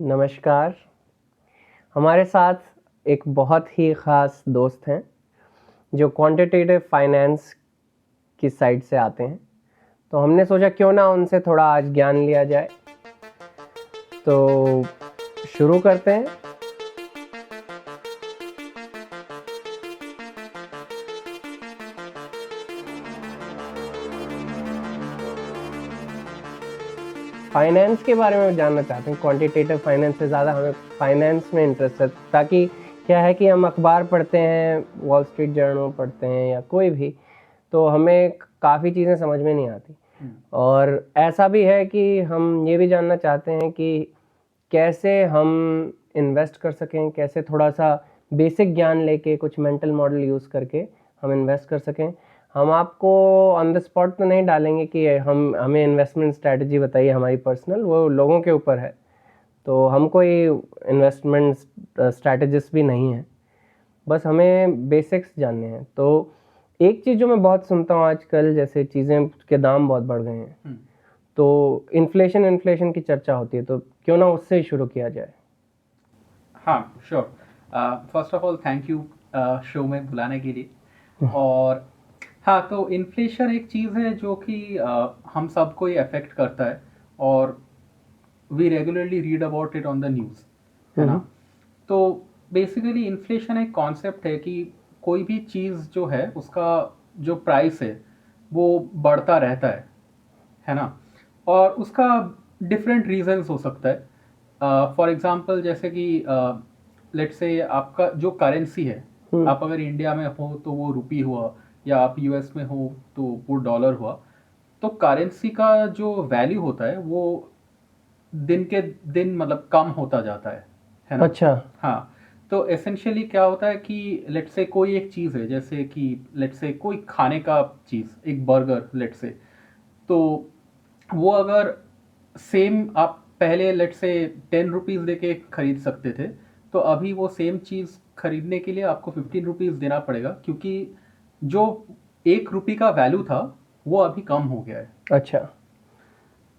नमस्कार। हमारे साथ एक बहुत ही ख़ास दोस्त हैं जो क्वांटिटेटिव फाइनेंस की साइड से आते हैं, तो हमने सोचा क्यों ना उनसे थोड़ा आज ज्ञान लिया जाए। तो शुरू करते हैं। फाइनेंस के बारे में जानना चाहते हैं। क्वांटिटेटिव फाइनेंस से ज़्यादा हमें फाइनेंस में इंटरेस्ट है, ताकि क्या है कि हम अखबार पढ़ते हैं, वॉल स्ट्रीट जर्नल पढ़ते हैं या कोई भी, तो हमें काफ़ी चीज़ें समझ में नहीं आती। और ऐसा भी है कि हम ये भी जानना चाहते हैं कि कैसे हम इन्वेस्ट कर सकें, कैसे थोड़ा सा बेसिक ज्ञान लेके कुछ मेंटल मॉडल यूज़ करके हम इन्वेस्ट कर सकें। हम आपको ऑन द स्पॉट तो नहीं डालेंगे कि हमें इन्वेस्टमेंट स्ट्रैटेजी बताइए हमारी पर्सनल, वो लोगों के ऊपर है। तो हम कोई इन्वेस्टमेंट स्ट्रैटेजिस्ट भी नहीं है, बस हमें बेसिक्स जानने हैं। तो एक चीज़ जो मैं बहुत सुनता हूँ आजकल, जैसे चीज़ें के दाम बहुत बढ़ गए हैं, तो इन्फ्लेशन की चर्चा होती है, तो क्यों ना उससे ही शुरू किया जाए। हाँ, sure. First of all thank you show में बुलाने के लिए। और हाँ, तो इन्फ्लेशन एक चीज़ है जो कि हम सबको ही अफेक्ट करता है, और we regularly read about it on the news, है ना। तो बेसिकली इन्फ्लेशन एक कॉन्सेप्ट है कि कोई भी चीज़ जो है उसका जो प्राइस है वो बढ़ता रहता है ना। और उसका डिफरेंट रीजंस हो सकता है। फॉर एग्जांपल, जैसे कि लेट्स से आपका जो करेंसी है, आप अगर इंडिया में हो तो वो रुपी हुआ, या आप यूएस में हो तो वो डॉलर हुआ। तो करेंसी का जो वैल्यू होता है वो दिन के दिन मतलब कम होता जाता है ना। अच्छा। हाँ, तो एसेंशियली क्या होता है कि लेट्स से कोई एक चीज़ है, जैसे कि लेट्स से कोई खाने का चीज़, एक बर्गर लेट्स से, तो वो अगर सेम आप पहले लेट्स से 10 रुपीज़ दे के खरीद सकते थे, तो अभी वो सेम चीज़ खरीदने के लिए आपको 15 रुपीज़ देना पड़ेगा, क्योंकि जो 1 रुपये का वैल्यू था वो अभी कम हो गया है। अच्छा।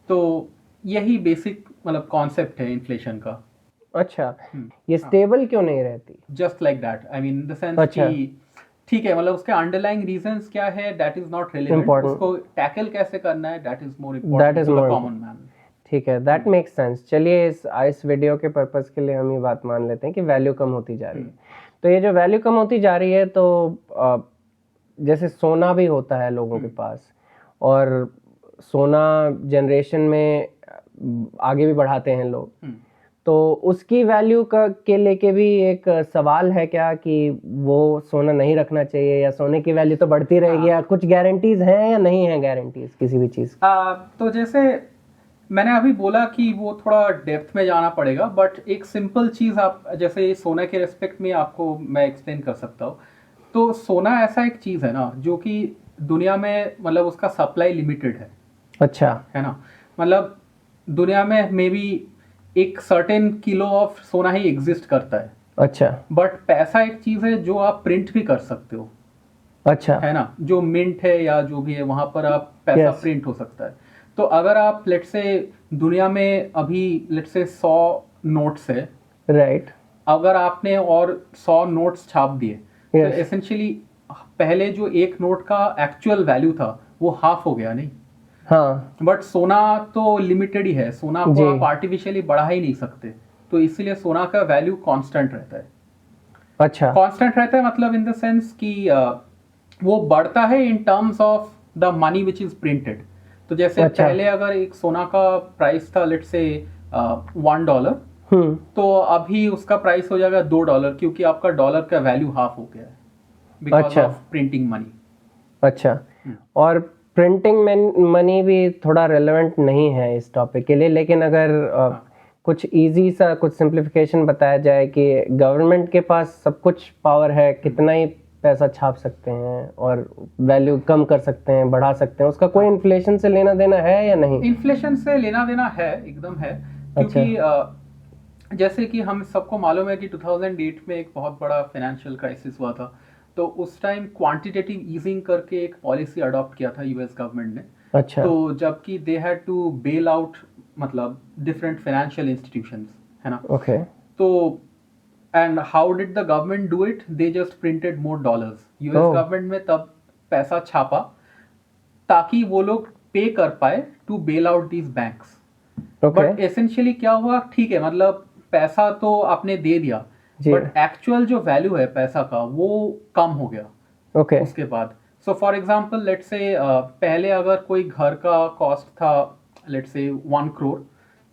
तो यही बेसिक मतलब कॉन्सेप्ट है इन्फ्लेशन का। अच्छा, ये स्टेबल क्यों नहीं रहती? Just like that, I mean the sense अच्छा। कि ठीक है, मतलब उसके अंडरलाइंग रीजंस क्या है that is not relevant, Important. उसको टैकल कैसे करना है that is more That important is to the more common important. Man. ठीक है, दैट मेक्स सेंस। चलिए इस वीडियो के पर्पस के लिए हम ये बात मान लेते हैं कि वैल्यू कम होती जा रही है। तो ये जो वैल्यू कम होती जा रही है, तो जैसे सोना भी होता है लोगों के पास, और सोना जनरेशन में आगे भी बढ़ाते हैं लोग, तो उसकी वैल्यू का के लेके भी एक सवाल है क्या कि वो सोना नहीं रखना चाहिए, या सोने की वैल्यू तो बढ़ती रहेगी, या कुछ गारंटीज हैं या नहीं है गारंटीज किसी भी चीज़? तो जैसे मैंने अभी बोला कि वो थोड़ा डेप्थ में जाना पड़ेगा, बट एक सिंपल चीज़ आप जैसे सोना के रिस्पेक्ट में आपको मैं एक्सप्लेन कर सकता हूँ। तो सोना ऐसा एक चीज़ है ना जो कि दुनिया में मतलब उसका सप्लाई लिमिटेड अच्छा। है ना। मतलब दुनिया में मे बी एक सर्टेन किलो ऑफ सोना ही एग्जिस्ट करता है। अच्छा। बट पैसा एक चीज़ है जो आप प्रिंट भी कर सकते हो, अच्छा। है ना। जो मिंट है या जो भी है वहां पर आप पैसा Yes. प्रिंट हो सकता है। तो अगर आप लेट से दुनिया में अभी लेट से 100 नोट्स है, राइट। अगर आपने और 100 नोट्स छाप दिए, तो Yes. एसेंशियली पहले जो एक नोट का एक्चुअल वैल्यू था वो हाफ हो गया नहीं। हाँ बट सोना तो लिमिटेड ही है, सोना को जी। आप आर्टिफिशियली बढ़ा ही नहीं सकते, तो इसीलिए सोना का वैल्यू कांस्टेंट रहता है। अच्छा। कांस्टेंट रहता है मतलब इन द सेंस कि वो बढ़ता है in terms of the money which is printed. तो जैसे अच्छा। पहले अगर एक सोना का प्राइस था लेट से $1, तो अभी उसका प्राइस हो जाएगा $2, क्योंकि आपका डॉलर का वैल्यू हाफ हो गया है बिकॉज अच्छा। Of printing money. अच्छा, और प्रिंटिंग मनी भी थोड़ा रेलेवेंट नहीं है इस टॉपिक के लिए, लेकिन अगर कुछ इजी सा कुछ सिंप्लीफिकेशन बताया जाए कि गवर्नमेंट के पास सब कुछ पावर है, कितना ही पैसा छाप सकते हैं और वैल्यू कम कर सकते हैं, बढ़ा सकते हैं, उसका कोई इन्फ्लेशन से लेना देना है या नहीं? इन्फ्लेशन से लेना देना है, एकदम है। क्योंकि जैसे कि हम सबको मालूम है कि 2008 में एक बहुत बड़ा फाइनेंशियल क्राइसिस हुआ था, तो उस टाइम क्वांटिटेटिव ईजिंग करके एक पॉलिसी अडॉप्ट किया था यूएस गवर्नमेंट ने। अच्छा। तो जबकि they had to bail out मतलब डिफरेंट फाइनेंशियल इंस्टीट्यूशंस, है ना. ओके. तो and how did the government do it? They just printed more dollars. US Oh. Government में तब पैसा छापा ताकि वो लोग पे कर पाए to bail out these banks. Okay. But essentially क्या हुआ, ठीक है, मतलब पैसा तो आपने दे दिया, जी. बट एक्चुअल जो वैल्यू है पैसा का वो कम हो गया ओके. उसके बाद. So for example let's say पहले अगर कोई घर का कॉस्ट था लेट्स से 1 करोड़,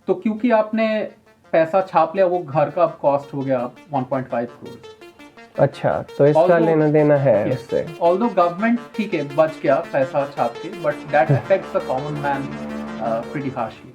तो क्योंकि आपने पैसा छाप लिया वो घर का कॉस्ट हो गया 1.5 करोड़. अच्छा, तो इसका Although- लेना देना है Yes. उससे. Although गवर्नमेंट ठीक है बच गया पैसा छाप के, but that affects the common man pretty harshly.